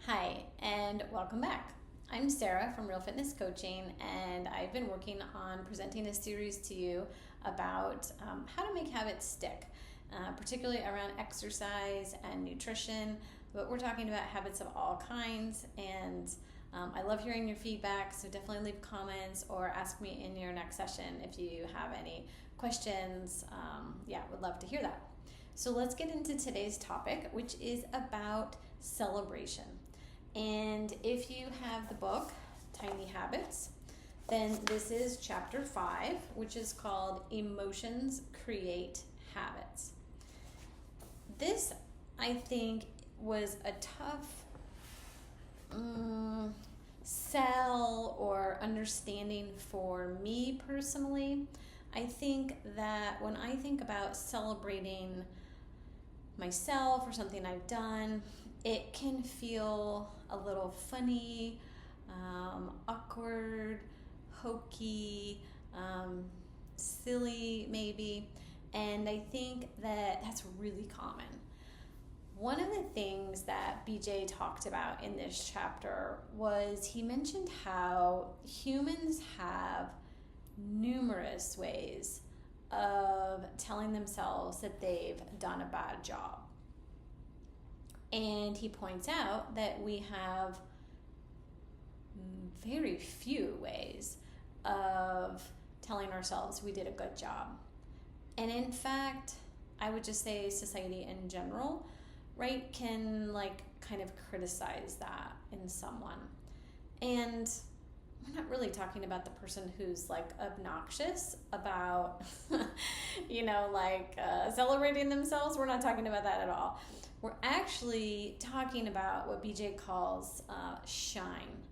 Hi, and welcome back. I'm Sarah from Real Fitness Coaching, and I've been working on presenting a series to you about how to make habits stick, particularly around exercise and nutrition. But we're talking about habits of all kinds, and I love hearing your feedback, so definitely leave comments or ask me in your next session if you have any questions. Would love to hear that. So let's get into today's topic, which is about celebration. And if you have the book, Tiny Habits, then this is chapter 5, which is called Emotions Create Habits. This, I think, was a tough sell or understanding for me personally. I think that when I think about celebrating myself or something I've done, it can feel a little funny, awkward, hokey, silly maybe, and I think that that's really common. One of the things that BJ talked about in this chapter was he mentioned how humans have numerous ways of telling themselves that they've done a bad job. And he points out that we have very few ways of telling ourselves we did a good job. And in fact, I would just say society in general, right, can kind of criticize that in someone. And we're not really talking about the person who's obnoxious about, celebrating themselves. We're not talking about that at all. We're actually talking about what BJ calls shine.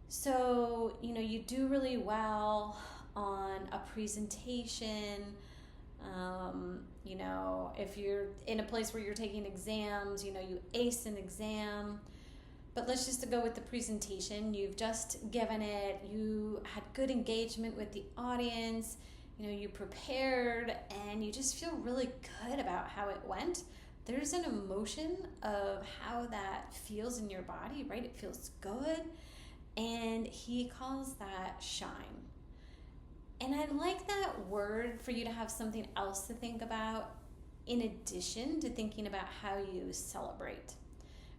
So, you do really well on a presentation. If you're in a place where you're taking exams, you ace an exam. But let's just go with the presentation. You've just given it. You had good engagement with the audience. You prepared, and you just feel really good about how it went. There's an emotion of how that feels in your body, right? It feels good. And he calls that shine. And I like that word for you to have something else to think about in addition to thinking about how you celebrate,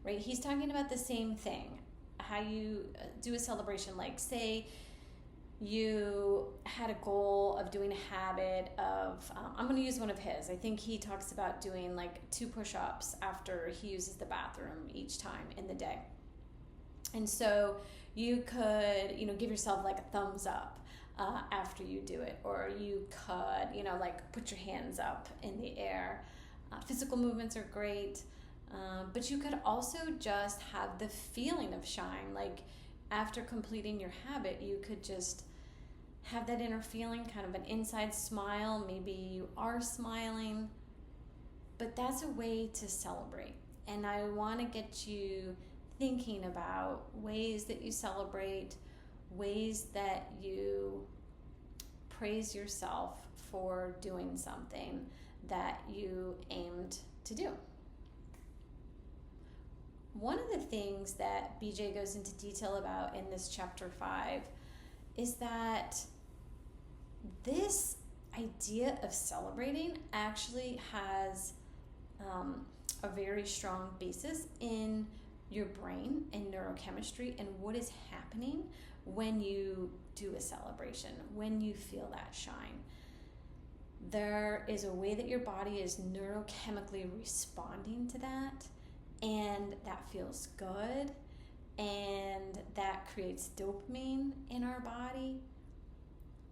right? He's talking about the same thing, how you do a celebration. Like, say you had a goal of doing a habit of, I'm going to use one of his. I think he talks about doing 2 push-ups after he uses the bathroom each time in the day. And so you could, give yourself a thumbs up after you do it, or you could, put your hands up in the air. Physical movements are great, but you could also just have the feeling of shine. After completing your habit, you could just have that inner feeling, kind of an inside smile. Maybe you are smiling, but that's a way to celebrate. And I want to get you thinking about ways that you celebrate, ways that you praise yourself for doing something that you aimed to do. One of the things that BJ goes into detail about in this chapter 5 is that this idea of celebrating actually has a very strong basis in your brain and neurochemistry and what is happening when you do a celebration, when you feel that shine. There is a way that your body is neurochemically responding to that, and that feels good, and that creates dopamine in our body.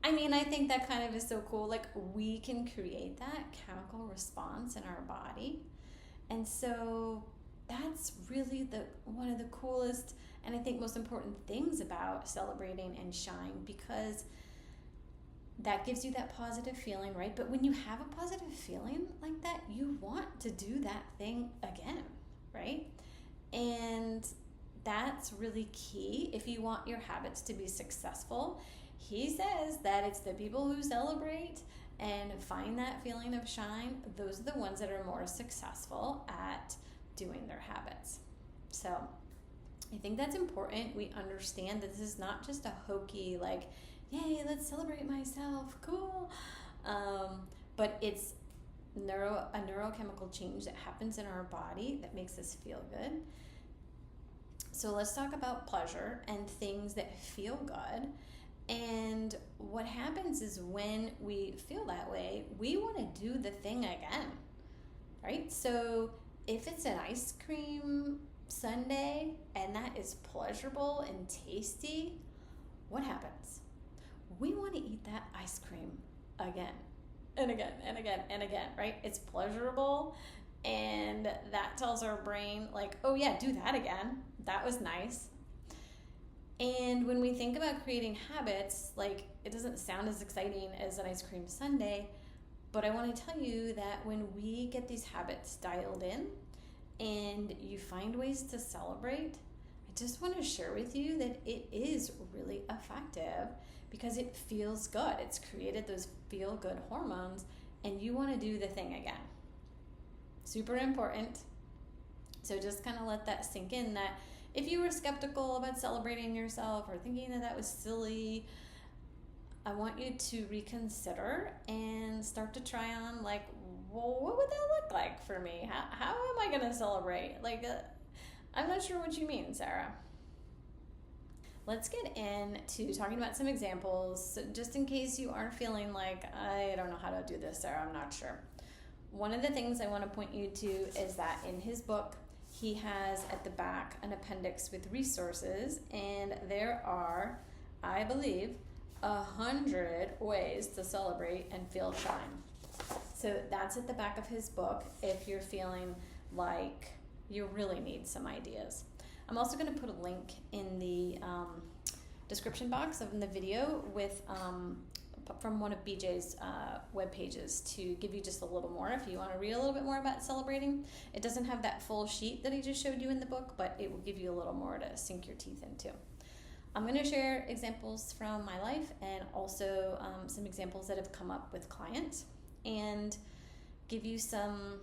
I think that kind of is so cool. We can create that chemical response in our body. And so that's really one of the coolest and I think most important things about celebrating and shine, because that gives you that positive feeling, right? But when you have a positive feeling like that, you want to do that thing again, right? And that's really key if you want your habits to be successful. He says that it's the people who celebrate and find that feeling of shine, those are the ones that are more successful at doing their habits. So I think that's important. We understand that this is not just a hokey, like, yay, let's celebrate myself, cool. But it's a neurochemical change that happens in our body that makes us feel good. So let's talk about pleasure and things that feel good. And what happens is when we feel that way, we want to do the thing again, right? So if it's an ice cream sundae and that is pleasurable and tasty, what happens? We want to eat that ice cream again and again and again and again, right? It's pleasurable, and that tells our brain, like, oh yeah, do that again. That was nice. And when we think about creating habits, like, it doesn't sound as exciting as an ice cream sundae, but I want to tell you that when we get these habits dialed in and you find ways to celebrate, I just want to share with you that it is really effective because it feels good. It's created those feel-good hormones, and you want to do the thing again. Super important. So just kind of let that sink in, that if you were skeptical about celebrating yourself or thinking that that was silly, I want you to reconsider and start to try on, like, well, what would that look like for me? How am I going to celebrate? Like, I'm not sure what you mean, Sarah. Let's get into talking about some examples, just in case you are feeling like, I don't know how to do this, Sarah, I'm not sure. One of the things I want to point you to is that in his book, he has at the back an appendix with resources, and there are, I believe, 100 ways to celebrate and feel shine. So that's at the back of his book if you're feeling like you really need some ideas. I'm also going to put a link in the description box of the video with from one of BJ's web pages to give you just a little more if you want to read a little bit more about celebrating. It doesn't have that full sheet that he just showed you in the book, but it will give you a little more to sink your teeth into. I'm going to share examples from my life and also some examples that have come up with clients and give you some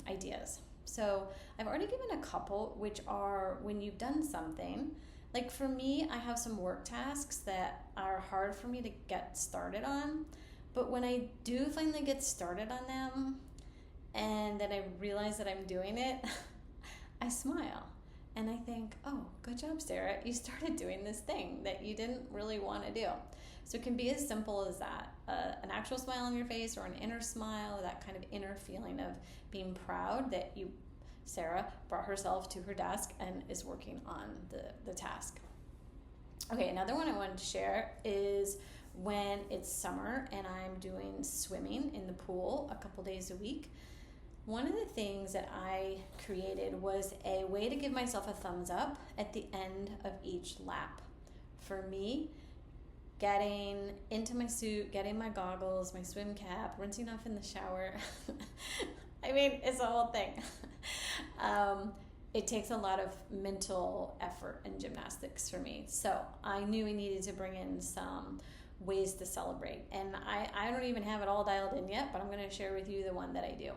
ideas. So I've already given a couple, which are when you've done something. Like for me, I have some work tasks that are hard for me to get started on, but when I do finally get started on them and then I realize that I'm doing it, I smile and I think, oh, good job, Sarah. You started doing this thing that you didn't really want to do. So it can be as simple as that, an actual smile on your face or an inner smile, that kind of inner feeling of being proud that Sarah brought herself to her desk and is working on the task. Okay, another one I wanted to share is when it's summer and I'm doing swimming in the pool a couple days a week. One of the things that I created was a way to give myself a thumbs up at the end of each lap. For me, getting into my suit, getting my goggles, my swim cap, rinsing off in the shower. I mean, it's a whole thing. It takes a lot of mental effort and gymnastics for me. So I knew I needed to bring in some ways to celebrate. And I don't even have it all dialed in yet, but I'm going to share with you the one that I do.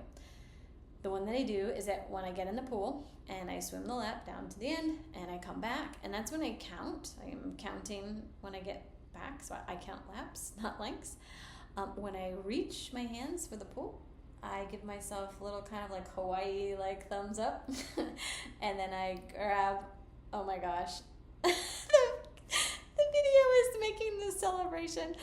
The one that I do is that when I get in the pool and I swim the lap down to the end and I come back, and that's when I count. I am counting when I get back, so I count laps, not lengths. When I reach my hands for the pool, I give myself a little kind of like Hawaii like thumbs up and then I grab, oh my gosh, the video is making this celebration.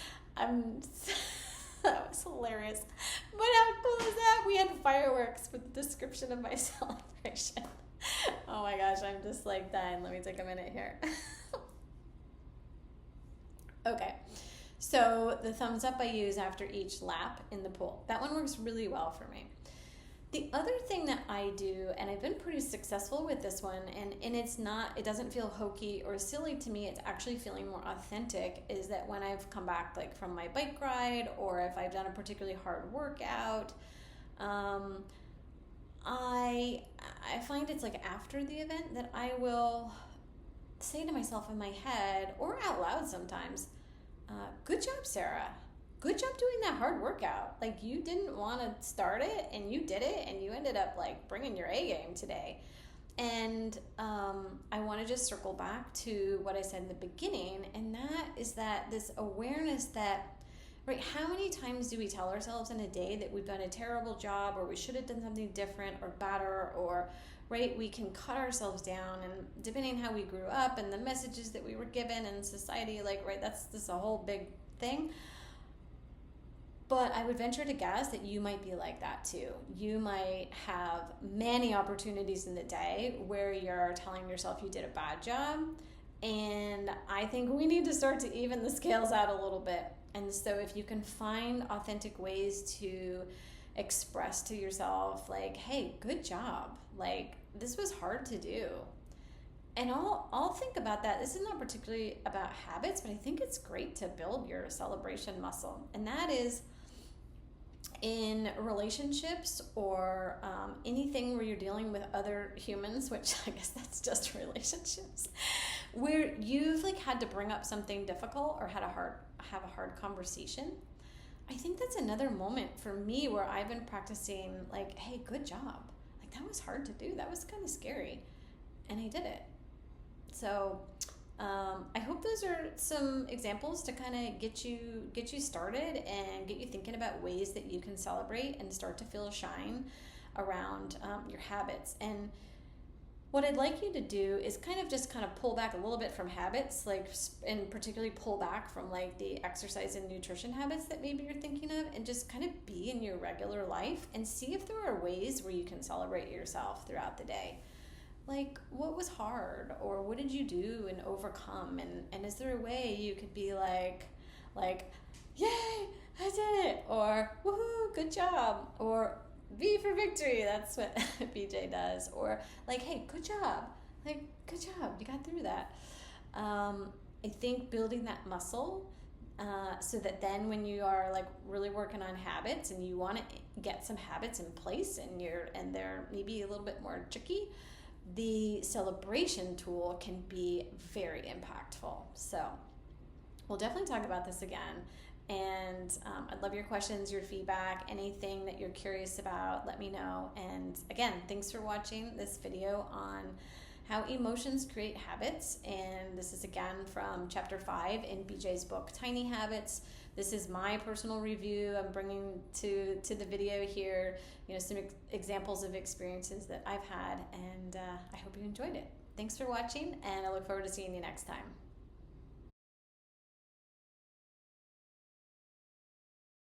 That was hilarious. But how cool is that? We had fireworks for the description of my celebration. Oh my gosh, I'm just like dying. Let me take a minute here. Okay. So the thumbs up I use after each lap in the pool. That one works really well for me. The other thing that I do, and I've been pretty successful with this one, and it doesn't feel hokey or silly to me, it's actually feeling more authentic, is that when I've come back like from my bike ride or if I've done a particularly hard workout, I find it's like after the event that I will say to myself in my head or out loud sometimes, good job, Sarah. Good job doing that hard workout. Like, you didn't want to start it and you did it and you ended up like bringing your A game today. And I want to just circle back to what I said in the beginning, and that is that this awareness that, right, how many times do we tell ourselves in a day that we've done a terrible job, or we should have done something different or better, or, right, we can cut ourselves down, and depending on how we grew up and the messages that we were given in society, like, right, that's a whole big thing. But I would venture to guess that you might be like that too. You might have many opportunities in the day where you're telling yourself you did a bad job. And I think we need to start to even the scales out a little bit. And so if you can find authentic ways to express to yourself, like, hey, good job. Like, this was hard to do. And I'll think about that. This is not particularly about habits, but I think it's great to build your celebration muscle. And that is in relationships, or anything where you're dealing with other humans, which I guess that's just relationships, where you've like had to bring up something difficult or have a hard conversation. I think that's another moment for me where I've been practicing, like, hey, good job. Like, that was hard to do. That was kind of scary, and I did it. So I hope those are some examples to kind of get you started and get you thinking about ways that you can celebrate and start to feel a shine around your habits. And what I'd like you to do is kind of pull back a little bit from habits, like, and particularly pull back from like the exercise and nutrition habits that maybe you're thinking of, and just kind of be in your regular life and see if there are ways where you can celebrate yourself throughout the day. Like, what was hard, or what did you do and overcome, and is there a way you could be like, yay, I did it, or woohoo, good job, or V for victory, that's what BJ does, or like, hey, good job, like, good job, you got through that. I think building that muscle, so that then when you are like really working on habits and you want to get some habits in place, and they're maybe a little bit more tricky, the celebration tool can be very impactful. So we'll definitely talk about this again. And I'd love your questions, your feedback, anything that you're curious about, let me know. And again, thanks for watching this video on how emotions create habits. And this is again from chapter 5 in BJ's book, Tiny Habits. This is my personal review. I'm bringing to the video here, some examples of experiences that I've had, and I hope you enjoyed it. Thanks for watching, and I look forward to seeing you next time.